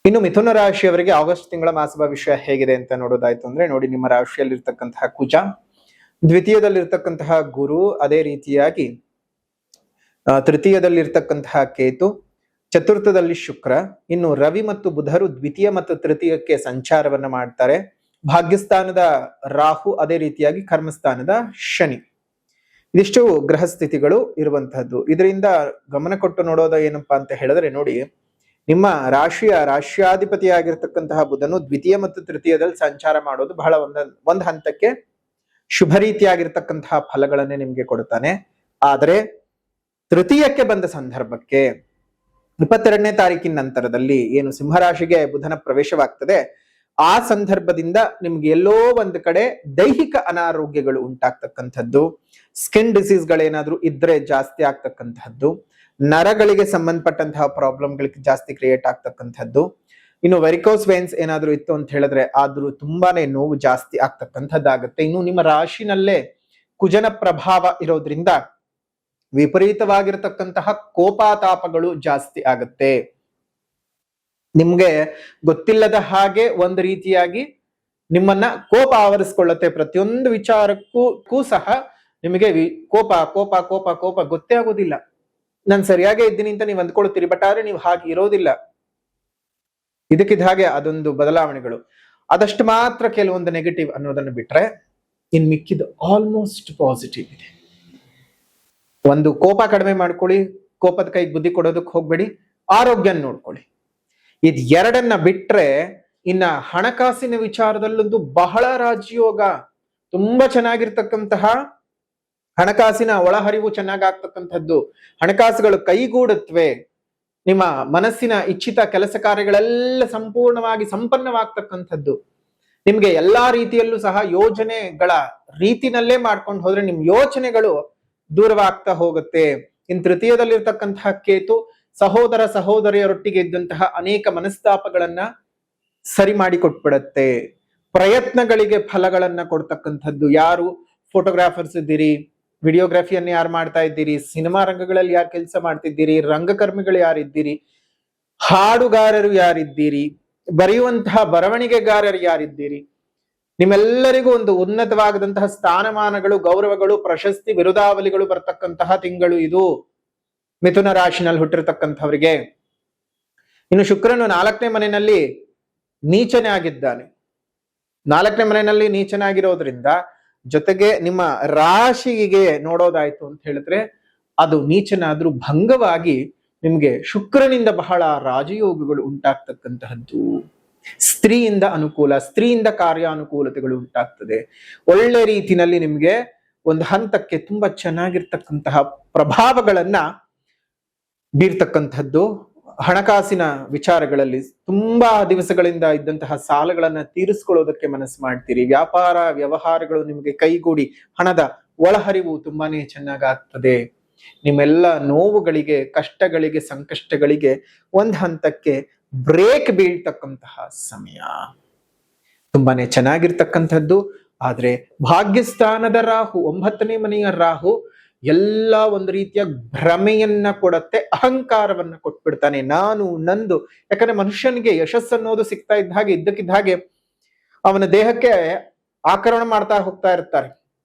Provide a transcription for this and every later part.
ಇನ್ನು ಮಿಥುನ ರಾಶಿಯವರಿಗೆ ಆಗಸ್ಟ್ ತಿಂಗಳ ಮಾಸ ಭವಿಷ್ಯ ಹೇಗಿದೆ ಅಂತ ನೋಡೋದಾಯ್ತು ಅಂದ್ರೆ ನೋಡಿ, ನಿಮ್ಮ ರಾಶಿಯಲ್ಲಿರ್ತಕ್ಕಂತಹ ಕುಜ, ದ್ವಿತೀಯದಲ್ಲಿರ್ತಕ್ಕಂತಹ ಗುರು, ಅದೇ ರೀತಿಯಾಗಿ ತೃತೀಯದಲ್ಲಿರ್ತಕ್ಕಂತಹ ಕೇತು, ಚತುರ್ಥದಲ್ಲಿ ಶುಕ್ರ, ಇನ್ನು ರವಿ ಮತ್ತು ಬುಧರು ದ್ವಿತೀಯ ಮತ್ತು ತೃತೀಯಕ್ಕೆ ಸಂಚಾರವನ್ನ ಮಾಡ್ತಾರೆ. ಭಾಗ್ಯಸ್ಥಾನದ ರಾಹು, ಅದೇ ರೀತಿಯಾಗಿ ಕರ್ಮಸ್ಥಾನದ ಶನಿ. ಇದಿಷ್ಟು ಗ್ರಹ ಸ್ಥಿತಿಗಳು ಇರುವಂತಹದ್ದು. ಇದರಿಂದ ಗಮನ ಕೊಟ್ಟು ನೋಡೋದು ಏನಪ್ಪಾ ಅಂತ ಹೇಳಿದ್ರೆ ನೋಡಿ, ನಿಮ್ಮ ರಾಶ್ಯಾಧಿಪತಿಯಾಗಿರ್ತಕ್ಕಂತಹ ಬುಧನು ದ್ವಿತೀಯ ಮತ್ತು ತೃತೀಯದಲ್ಲಿ ಸಂಚಾರ ಮಾಡೋದು ಬಹಳ ಒಂದ್ ಹಂತಕ್ಕೆ ಶುಭ ರೀತಿಯಾಗಿರ್ತಕ್ಕಂತಹ ಫಲಗಳನ್ನೇ ನಿಮ್ಗೆ ಕೊಡ್ತಾನೆ. ಆದರೆ ತೃತೀಯಕ್ಕೆ ಬಂದ ಸಂದರ್ಭಕ್ಕೆ 22ನೇ ತಾರೀಕಿನ ನಂತರದಲ್ಲಿ ಏನು ಸಿಂಹರಾಶಿಗೆ ಬುಧನ ಪ್ರವೇಶವಾಗ್ತದೆ, ಆ ಸಂದರ್ಭದಿಂದ ನಿಮ್ಗೆ ಎಲ್ಲೋ ಒಂದು ಕಡೆ ದೈಹಿಕ ಅನಾರೋಗ್ಯಗಳು ಉಂಟಾಗ್ತಕ್ಕಂಥದ್ದು, ಸ್ಕಿನ್ ಡಿಸೀಸ್ಗಳೇನಾದ್ರೂ ಇದ್ರೆ ಜಾಸ್ತಿ ಆಗ್ತಕ್ಕಂಥದ್ದು, ನರಗಳಿಗೆ ಸಂಬಂಧಪಟ್ಟಂತಹ ಪ್ರಾಬ್ಲಮ್ಗಳಿಗೆ ಜಾಸ್ತಿ ಕ್ರಿಯೇಟ್ ಆಗ್ತಕ್ಕಂಥದ್ದು, ಇನ್ನು ವೆರಿಕೋಸ್ ವೇನ್ಸ್ ಏನಾದ್ರೂ ಇತ್ತು ಅಂತ ಹೇಳಿದ್ರೆ ಆದ್ರೂ ತುಂಬಾನೇ ನೋವು ಜಾಸ್ತಿ ಆಗ್ತಕ್ಕಂಥದ್ದಾಗುತ್ತೆ. ಇನ್ನು ನಿಮ್ಮ ರಾಶಿನಲ್ಲೇ ಕುಜನ ಪ್ರಭಾವ ಇರೋದ್ರಿಂದ ವಿಪರೀತವಾಗಿರತಕ್ಕಂತಹ ಕೋಪಾತಾಪಗಳು ಜಾಸ್ತಿ ಆಗುತ್ತೆ. ನಿಮ್ಗೆ ಗೊತ್ತಿಲ್ಲದ ಹಾಗೆ ಒಂದು ರೀತಿಯಾಗಿ ನಿಮ್ಮನ್ನ ಕೋಪ ಆವರಿಸ್ಕೊಳ್ಳುತ್ತೆ. ಪ್ರತಿಯೊಂದು ವಿಚಾರಕ್ಕೂ ಸಹ ನಿಮಗೆ ಕೋಪ ಕೋಪ ಕೋಪ ಕೋಪ ಗೊತ್ತೇ ಆಗೋದಿಲ್ಲ. ನಾನು ಸರಿಯಾಗೇ ಇದ್ದೀನಿ ಅಂತ ನೀವು ಅಂದ್ಕೊಳ್ತೀರಿ, ಬಟ್ ಆದ್ರೆ ನೀವು ಹಾಗೆ ಇರೋದಿಲ್ಲ. ಇದಕ್ಕಿದ್ದ ಹಾಗೆ ಅದೊಂದು ಬದಲಾವಣೆಗಳು. ಅದಷ್ಟು ಮಾತ್ರ ಕೆಲವೊಂದು ನೆಗೆಟಿವ್ ಅನ್ನೋದನ್ನು ಬಿಟ್ರೆ ಇನ್ ಮಿಕ್ಕಿದ್ದು ಆಲ್ಮೋಸ್ಟ್ ಪಾಸಿಟಿವ್ ಇದೆ. ಒಂದು ಕೋಪ ಕಡಿಮೆ ಮಾಡ್ಕೊಳ್ಳಿ, ಕೋಪದ ಕೈಗೆ ಬುದ್ಧಿ ಕೊಡೋದಕ್ಕೆ ಹೋಗ್ಬೇಡಿ, ಆರೋಗ್ಯ ನೋಡ್ಕೊಳ್ಳಿ. ಇದ್ ಎರಡನ್ನ ಬಿಟ್ರೆ ಇನ್ನ ಹಣಕಾಸಿನ ವಿಚಾರದಲ್ಲೊಂದು ಬಹಳ ರಾಜಯೋಗ, ತುಂಬಾ ಚೆನ್ನಾಗಿರ್ತಕ್ಕಂತಹ ಹಣಕಾಸಿನ ಒಳಹರಿವು ಚೆನ್ನಾಗಾಗ್ತಕ್ಕಂಥದ್ದು, ಹಣಕಾಸುಗಳು ಕೈಗೂಡುತ್ತವೆ, ನಿಮ್ಮ ಮನಸ್ಸಿನ ಇಚ್ಛಿತ ಕೆಲಸ ಕಾರ್ಯಗಳೆಲ್ಲ ಸಂಪೂರ್ಣವಾಗಿ ಸಂಪನ್ನವಾಗ್ತಕ್ಕಂಥದ್ದು. ನಿಮ್ಗೆ ಎಲ್ಲಾ ರೀತಿಯಲ್ಲೂ ಸಹ ಯೋಜನೆಗಳ ರೀತಿನಲ್ಲೇ ಮಾಡ್ಕೊಂಡು ಹೋದ್ರೆ ನಿಮ್ ಯೋಚನೆಗಳು ದೂರವಾಗ್ತಾ ಹೋಗುತ್ತೆ. ಇನ್ ತೃತೀಯದಲ್ಲಿರ್ತಕ್ಕಂತಹ ಕೇತು ಸಹೋದರ ಸಹೋದರಿಯರೊಟ್ಟಿಗೆ ಇದ್ದಂತಹ ಅನೇಕ ಮನಸ್ತಾಪಗಳನ್ನ ಸರಿ ಮಾಡಿ ಕೊಟ್ಬಿಡತ್ತೆ. ಪ್ರಯತ್ನಗಳಿಗೆ ಫಲಗಳನ್ನ ಕೊಡ್ತಕ್ಕಂಥದ್ದು. ಯಾರು ಫೋಟೋಗ್ರಾಫರ್ಸ್ ಇದ್ದೀರಿ, ವಿಡಿಯೋಗ್ರಫಿಯನ್ನು ಯಾರು ಮಾಡ್ತಾ ಇದ್ದೀರಿ, ಸಿನಿಮಾ ರಂಗಗಳಲ್ಲಿ ಯಾರು ಕೆಲಸ ಮಾಡ್ತಿದ್ದೀರಿ, ರಂಗಕರ್ಮಿಗಳು ಯಾರಿದ್ದೀರಿ, ಹಾಡುಗಾರರು ಯಾರಿದ್ದೀರಿ, ಬರೆಯುವಂತಹ ಬರವಣಿಗೆಗಾರರು ಯಾರಿದ್ದೀರಿ, ನಿಮ್ಮೆಲ್ಲರಿಗೂ ಒಂದು ಉನ್ನತವಾಗದಂತಹ ಸ್ಥಾನಮಾನಗಳು, ಗೌರವಗಳು, ಪ್ರಶಸ್ತಿ, ಬಿರುದಾವಲಿಗಳು ಬರ್ತಕ್ಕಂತಹ ತಿಂಗಳು ಇದು ಮಿಥುನ ರಾಶಿನಲ್ಲಿ ಹುಟ್ಟಿರ್ತಕ್ಕಂಥವರಿಗೆ. ಇನ್ನು ಶುಕ್ರನು 4ನೇ ಮನೆಯಲ್ಲಿ ನೀಚನೇ ಆಗಿದ್ದಾನೆ. 4ನೇ ಮನೆಯಲ್ಲಿ ನೀಚನಾಗಿರೋದ್ರಿಂದ ಜೊತೆಗೆ ನಿಮ್ಮ ರಾಶಿಗೆ ನೋಡೋದಾಯ್ತು ಅಂತ ಹೇಳಿದ್ರೆ ಅದು ನೀಚನಾದ್ರೂ ಭಂಗವಾಗಿ ನಿಮ್ಗೆ ಶುಕ್ರನಿಂದ ಬಹಳ ರಾಜಯೋಗಗಳು ಉಂಟಾಗ್ತಕ್ಕಂತಹದ್ದು. ಸ್ತ್ರೀಯಿಂದ ಅನುಕೂಲ, ಸ್ತ್ರೀಯಿಂದ ಕಾರ್ಯಾನುಕೂಲತೆಗಳು ಉಂಟಾಗ್ತದೆ. ಒಳ್ಳೆ ರೀತಿನಲ್ಲಿ ನಿಮ್ಗೆ ಒಂದು ಹಂತಕ್ಕೆ ತುಂಬಾ ಚೆನ್ನಾಗಿರ್ತಕ್ಕಂತಹ ಪ್ರಭಾವಗಳನ್ನ ಬೀರ್ತಕ್ಕಂಥದ್ದು. ಹಣಕಾಸಿನ ವಿಚಾರಗಳಲ್ಲಿ ತುಂಬಾ ದಿವಸಗಳಿಂದ ಇದ್ದಂತಹ ಸಾಲಗಳನ್ನ ತೀರಿಸ್ಕೊಳ್ಳೋದಕ್ಕೆ ಮನಸ್ಸು ಮಾಡ್ತೀರಿ. ವ್ಯಾಪಾರ ವ್ಯವಹಾರಗಳು ನಿಮಗೆ ಕೈಗೂಡಿ ಹಣದ ಒಳಹರಿವು ತುಂಬಾನೇ ಚೆನ್ನಾಗಾಗ್ತದೆ. ನಿಮ್ಮೆಲ್ಲ ನೋವುಗಳಿಗೆ, ಕಷ್ಟಗಳಿಗೆ, ಸಂಕಷ್ಟಗಳಿಗೆ ಒಂದು ಹಂತಕ್ಕೆ ಬ್ರೇಕ್ ಬೀಳ್ತಕ್ಕಂತಹ ಸಮಯ. ತುಂಬಾನೇ ಚೆನ್ನಾಗಿರ್ತಕ್ಕಂಥದ್ದು. ಆದ್ರೆ ಭಾಗ್ಯಸ್ಥಾನದ ರಾಹು, 9ನೇ ಮನೆಯ ರಾಹು ಎಲ್ಲ ಒಂದು ರೀತಿಯ ಭ್ರಮೆಯನ್ನ ಕೊಡತ್ತೆ, ಅಹಂಕಾರವನ್ನ ಕೊಟ್ಬಿಡ್ತಾನೆ. ನಾನು ನಂದು. ಯಾಕಂದ್ರೆ ಮನುಷ್ಯನಿಗೆ ಯಶಸ್ಸನ್ನೋದು ಸಿಗ್ತಾ ಇದ್ದ ಹಾಗೆ ಇದ್ದಕ್ಕಿದ್ದ ಹಾಗೆ ಅವನ ದೇಹಕ್ಕೆ ಆಕ್ರಮಣ ಮಾಡ್ತಾ ಹೋಗ್ತಾ ಇರ್ತಾರೆ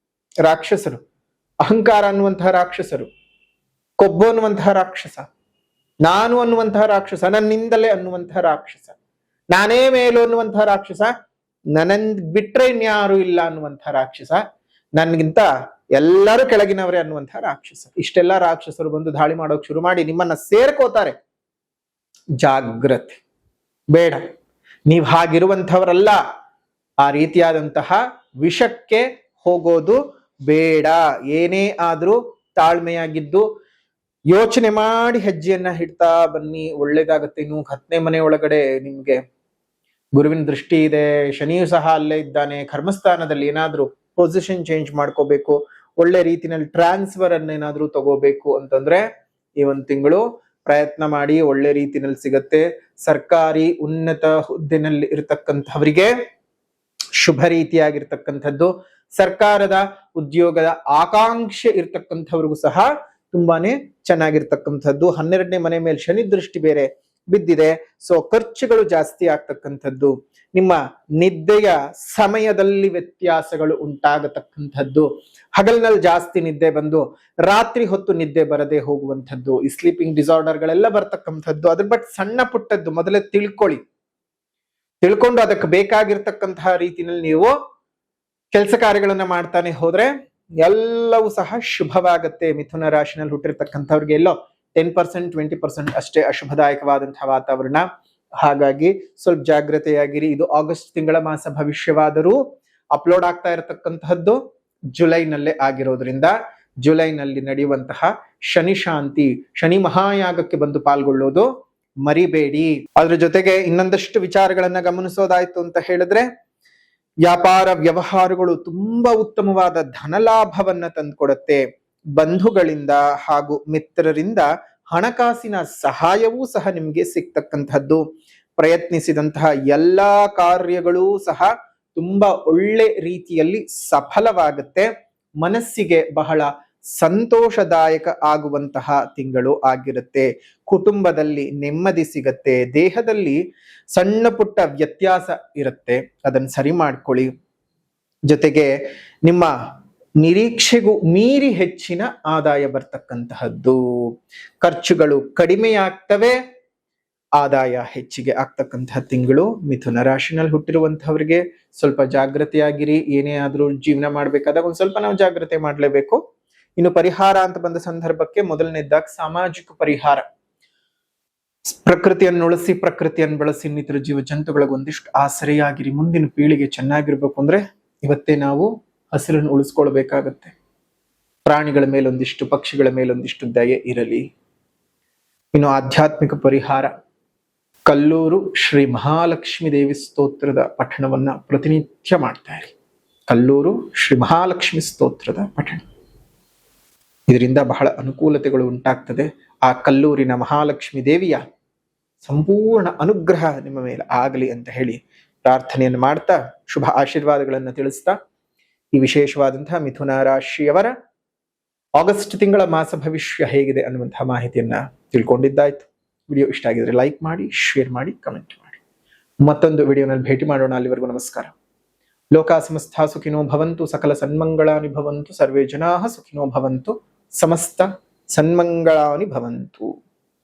ರಾಕ್ಷಸರು. ಅಹಂಕಾರ ಅನ್ನುವಂತಹ ರಾಕ್ಷಸರು, ಕೊಬ್ಬು ಅನ್ನುವಂತಹ ರಾಕ್ಷಸ, ನಾನು ಅನ್ನುವಂತಹ ರಾಕ್ಷಸ, ನನ್ನಿಂದಲೇ ಅನ್ನುವಂತಹ ರಾಕ್ಷಸ, ನಾನೇ ಮೇಲು ಅನ್ನುವಂತಹ ರಾಕ್ಷಸ, ನನ್ನನ್ ಬಿಟ್ರೆ ಇನ್ಯಾರು ಇಲ್ಲ ಅನ್ನುವಂತಹ ರಾಕ್ಷಸ, ನನ್ಗಿಂತ ಎಲ್ಲರೂ ಕೆಳಗಿನವರೇ ಅನ್ನುವಂತಹ ರಾಕ್ಷಸ. ಇಷ್ಟೆಲ್ಲ ರಾಕ್ಷಸರು ಬಂದು ದಾಳಿ ಮಾಡೋಕ್ ಶುರು ಮಾಡಿ ನಿಮ್ಮನ್ನ ಸೇರ್ಕೋತಾರೆ. ಜಾಗ್ರತೆ ಬೇಡ, ನೀವ್ ಹಾಗಿರುವಂಥವರಲ್ಲ. ಆ ರೀತಿಯಾದಂತಹ ವಿಷಕ್ಕೆ ಹೋಗೋದು ಬೇಡ. ಏನೇ ಆದ್ರೂ ತಾಳ್ಮೆಯಾಗಿದ್ದು ಯೋಚನೆ ಮಾಡಿ ಹೆಜ್ಜೆಯನ್ನ ಇಡ್ತಾ ಬನ್ನಿ, ಒಳ್ಳೇದಾಗತ್ತೆ. ಇನ್ನು 10ನೇ ಮನೆ ಒಳಗಡೆ ನಿಮ್ಗೆ ಗುರುವಿನ ದೃಷ್ಟಿ ಇದೆ, ಶನಿಯು ಸಹ ಅಲ್ಲೇ ಇದ್ದಾನೆ. ಕರ್ಮಸ್ಥಾನದಲ್ಲಿ ಏನಾದ್ರೂ ಪೊಸಿಷನ್ ಚೇಂಜ್ ಮಾಡ್ಕೋಬೇಕು, ಒಳ್ಳೆ ರೀತಿನಲ್ಲಿ ಟ್ರಾನ್ಸ್ಫರ್ ಅನ್ನ ಏನಾದ್ರೂ ತಗೋಬೇಕು ಅಂತಂದ್ರೆ ಈ ಒಂದು ತಿಂಗಳು ಪ್ರಯತ್ನ ಮಾಡಿ, ಒಳ್ಳೆ ರೀತಿನಲ್ಲಿ ಸಿಗತ್ತೆ. ಸರ್ಕಾರಿ ಉನ್ನತ ಹುದ್ದೆನಲ್ಲಿ ಇರತಕ್ಕಂಥವರಿಗೆ ಶುಭ ರೀತಿಯಾಗಿರ್ತಕ್ಕಂಥದ್ದು. ಸರ್ಕಾರದ ಉದ್ಯೋಗದ ಆಕಾಂಕ್ಷೆ ಇರ್ತಕ್ಕಂಥವ್ರಿಗೂ ಸಹ ತುಂಬಾನೇ ಚೆನ್ನಾಗಿರ್ತಕ್ಕಂಥದ್ದು. 12ನೇ ಮನೆ ಮೇಲೆ ಶನಿ ದೃಷ್ಟಿ ಬೇರೆ, ಬಿದ್ದಿದೆ. ಸೊ ಖರ್ಚುಗಳು ಜಾಸ್ತಿ ಆಗ್ತಕ್ಕಂಥದ್ದು, ನಿಮ್ಮ ನಿದ್ದೆಯ ಸಮಯದಲ್ಲಿ ವ್ಯತ್ಯಾಸಗಳು ಉಂಟಾಗತಕ್ಕಂಥದ್ದು, ಹಗಲಿನಲ್ಲಿ ಜಾಸ್ತಿ ನಿದ್ದೆ ಬಂದು ರಾತ್ರಿ ಹೊತ್ತು ನಿದ್ದೆ ಬರದೆ ಹೋಗುವಂಥದ್ದು, ಈ ಸ್ಲೀಪಿಂಗ್ ಡಿಸಾರ್ಡರ್ಗಳೆಲ್ಲ ಬರ್ತಕ್ಕಂಥದ್ದು. ಅದ್ರ ಬಟ್ ಸಣ್ಣ ಪುಟ್ಟದ್ದು ಮೊದಲೇ ತಿಳ್ಕೊಂಡು ಅದಕ್ಕೆ ಬೇಕಾಗಿರ್ತಕ್ಕಂತಹ ರೀತಿಯಲ್ಲಿ ನೀವು ಕೆಲಸ ಕಾರ್ಯಗಳನ್ನ ಮಾಡ್ತಾನೆ ಹೋದ್ರೆ ಎಲ್ಲವೂ ಸಹ ಶುಭವಾಗುತ್ತೆ. ಮಿಥುನ ರಾಶಿನಲ್ಲಿ ಹುಟ್ಟಿರ್ತಕ್ಕಂಥವ್ರಿಗೆ ಎಲ್ಲೋ 10%, 20% ಅಷ್ಟೇ ಅಶುಭದಾಯಕವಾದಂತಹ ವಾತಾವರಣ. ಹಾಗಾಗಿ ಸ್ವಲ್ಪ ಜಾಗ್ರತೆಯಾಗಿರಿ. ಇದು ಆಗಸ್ಟ್ ತಿಂಗಳ ಮಾಸ ಭವಿಷ್ಯವಾದರೂ ಅಪ್ಲೋಡ್ ಆಗ್ತಾ ಇರತಕ್ಕಂತಹದ್ದು ಜುಲೈನಲ್ಲೇ ಆಗಿರೋದ್ರಿಂದ ಜುಲೈನಲ್ಲಿ ನಡೆಯುವಂತಹ ಶನಿ ಮಹಾಯಾಗಕ್ಕೆ ಬಂದು ಪಾಲ್ಗೊಳ್ಳೋದು ಮರಿಬೇಡಿ. ಅದ್ರ ಜೊತೆಗೆ ಇನ್ನೊಂದಷ್ಟು ವಿಚಾರಗಳನ್ನ ಗಮನಿಸೋದಾಯ್ತು ಅಂತ ಹೇಳಿದ್ರೆ, ವ್ಯಾಪಾರ ವ್ಯವಹಾರಗಳು ತುಂಬಾ ಉತ್ತಮವಾದ ಧನಲಾಭವನ್ನ ತಂದುಕೊಡುತ್ತೆ. ಬಂಧುಗಳಿಂದ ಹಾಗೂ ಮಿತ್ರರಿಂದ ಹಣಕಾಸಿನ ಸಹಾಯವೂ ಸಹ ನಿಮ್ಗೆ ಸಿಗ್ತಕ್ಕಂಥದ್ದು. ಪ್ರಯತ್ನಿಸಿದಂತಹ ಎಲ್ಲಾ ಕಾರ್ಯಗಳೂ ಸಹ ತುಂಬಾ ಒಳ್ಳೆ ರೀತಿಯಲ್ಲಿ ಸಫಲವಾಗುತ್ತೆ. ಮನಸ್ಸಿಗೆ ಬಹಳ ಸಂತೋಷದಾಯಕ ಆಗುವಂತಹ ತಿಂಗಳು ಆಗಿರುತ್ತೆ. ಕುಟುಂಬದಲ್ಲಿ ನೆಮ್ಮದಿ ಸಿಗತ್ತೆ. ದೇಹದಲ್ಲಿ ಸಣ್ಣ ಪುಟ್ಟ ವ್ಯತ್ಯಾಸ ಇರುತ್ತೆ, ಅದನ್ನ ಸರಿ ಮಾಡ್ಕೊಳ್ಳಿ. ಜೊತೆಗೆ ನಿಮ್ಮ ನಿರೀಕ್ಷೆಗೂ ಮೀರಿ ಹೆಚ್ಚಿನ ಆದಾಯ ಬರ್ತಕ್ಕಂತಹದ್ದು. ಖರ್ಚುಗಳು ಕಡಿಮೆಯಾಗ್ತವೆ, ಆದಾಯ ಹೆಚ್ಚಿಗೆ ಆಗ್ತಕ್ಕಂತಹ ತಿಂಗಳು. ಮಿಥುನ ರಾಶಿನಲ್ಲಿ ಹುಟ್ಟಿರುವಂತಹವರಿಗೆ ಸ್ವಲ್ಪ ಜಾಗೃತಿಯಾಗಿರಿ. ಏನೇ ಆದ್ರೂ ಜೀವನ ಮಾಡ್ಬೇಕಾದಾಗ ಒಂದ್ ಸ್ವಲ್ಪ ನಾವು ಜಾಗ್ರತೆ ಮಾಡ್ಲೇಬೇಕು. ಇನ್ನು ಪರಿಹಾರ ಅಂತ ಬಂದ ಸಂದರ್ಭಕ್ಕೆ ಮೊದಲನೇದಾಗಿ ಸಾಮಾಜಿಕ ಪರಿಹಾರ. ಪ್ರಕೃತಿಯನ್ನು ಉಳಿಸಿ, ಪ್ರಕೃತಿಯನ್ನು ಬೆಳೆಸಿ, ಇನ್ನಿತರ ಜೀವ ಜಂತುಗಳಿಗೆ ಒಂದಿಷ್ಟು ಆಸರೆಯಾಗಿರಿ. ಮುಂದಿನ ಪೀಳಿಗೆ ಚೆನ್ನಾಗಿರ್ಬೇಕು ಅಂದ್ರೆ ಇವತ್ತೇ ನಾವು ಹಸಿರನ್ನು ಉಳಿಸ್ಕೊಳ್ಬೇಕಾಗತ್ತೆ. ಪ್ರಾಣಿಗಳ ಮೇಲೊಂದಿಷ್ಟು, ಪಕ್ಷಿಗಳ ಮೇಲೊಂದಿಷ್ಟು ದಯೆ ಇರಲಿ. ಇನ್ನು ಆಧ್ಯಾತ್ಮಿಕ ಪರಿಹಾರ, ಕಲ್ಲೂರು ಶ್ರೀ ಮಹಾಲಕ್ಷ್ಮಿ ದೇವಿ ಸ್ತೋತ್ರದ ಪಠಣವನ್ನ ಪ್ರತಿನಿತ್ಯ ಮಾಡ್ತಾ ಇರಿ. ಕಲ್ಲೂರು ಶ್ರೀ ಮಹಾಲಕ್ಷ್ಮಿ ಸ್ತೋತ್ರದ ಪಠಣ, ಇದರಿಂದ ಬಹಳ ಅನುಕೂಲತೆಗಳು ಉಂಟಾಗ್ತದೆ. ಆ ಕಲ್ಲೂರಿನ ಮಹಾಲಕ್ಷ್ಮಿ ದೇವಿಯ ಸಂಪೂರ್ಣ ಅನುಗ್ರಹ ನಿಮ್ಮ ಮೇಲೆ ಆಗಲಿ ಅಂತ ಹೇಳಿ ಪ್ರಾರ್ಥನೆಯನ್ನು ಮಾಡ್ತಾ, ಶುಭ ಆಶೀರ್ವಾದಗಳನ್ನು ತಿಳಿಸ್ತಾ, ಈ ವಿಶೇಷವಾದಂತಹ ಮಿಥುನ ರಾಶಿಯವರ ಆಗಸ್ಟ್ ತಿಂಗಳ ಮಾಸ ಭವಿಷ್ಯ ಹೇಗಿದೆ ಅನ್ನುವಂತಹ ಮಾಹಿತಿಯನ್ನ ತಿಳ್ಕೊಂಡಿದ್ದಾಯ್ತು. ವಿಡಿಯೋ ಇಷ್ಟ ಆಗಿದ್ರೆ ಲೈಕ್ ಮಾಡಿ, ಶೇರ್ ಮಾಡಿ, ಕಮೆಂಟ್ ಮಾಡಿ. ಮತ್ತೊಂದು ವಿಡಿಯೋನಲ್ಲಿ ಭೇಟಿ ಮಾಡೋಣ. ಅಲ್ಲಿವರೆಗೂ ನಮಸ್ಕಾರ. ಲೋಕಾ ಸಮಸ್ತ ಸುಖಿನೋ ಭವಂತು, ಸಕಲ ಸನ್ಮಂಗಳಾನಿ ಭವಂತು, ಸರ್ವೇ ಜನಾಃ ಸುಖಿನೋ ಭವಂತು, ಸಮಸ್ತ ಸನ್ಮಂಗಳಾನಿ ಭವಂತು.